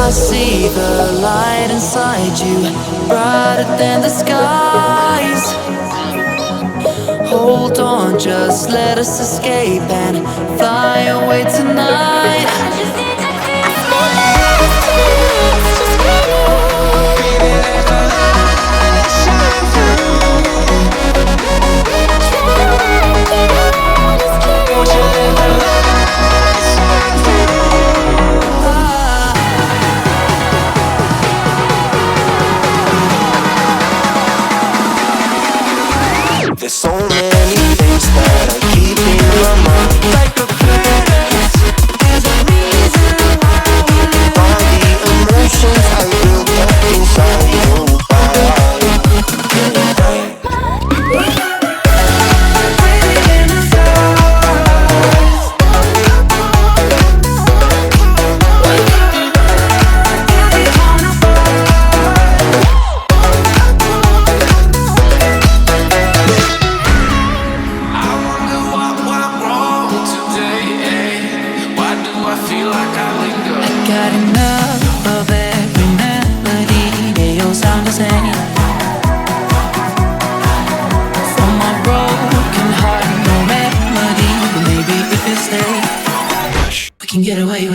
I see the light inside you, brighter than the skies. Hold on, just let us escape and fly away tonight. There's so many things that I keep in my mind, like a past. There's a reason why we live. All the emotions I built up inside you. Got enough of every melody, they all sound the same. From my broken heart, no remedy, but maybe if you stay, we can get away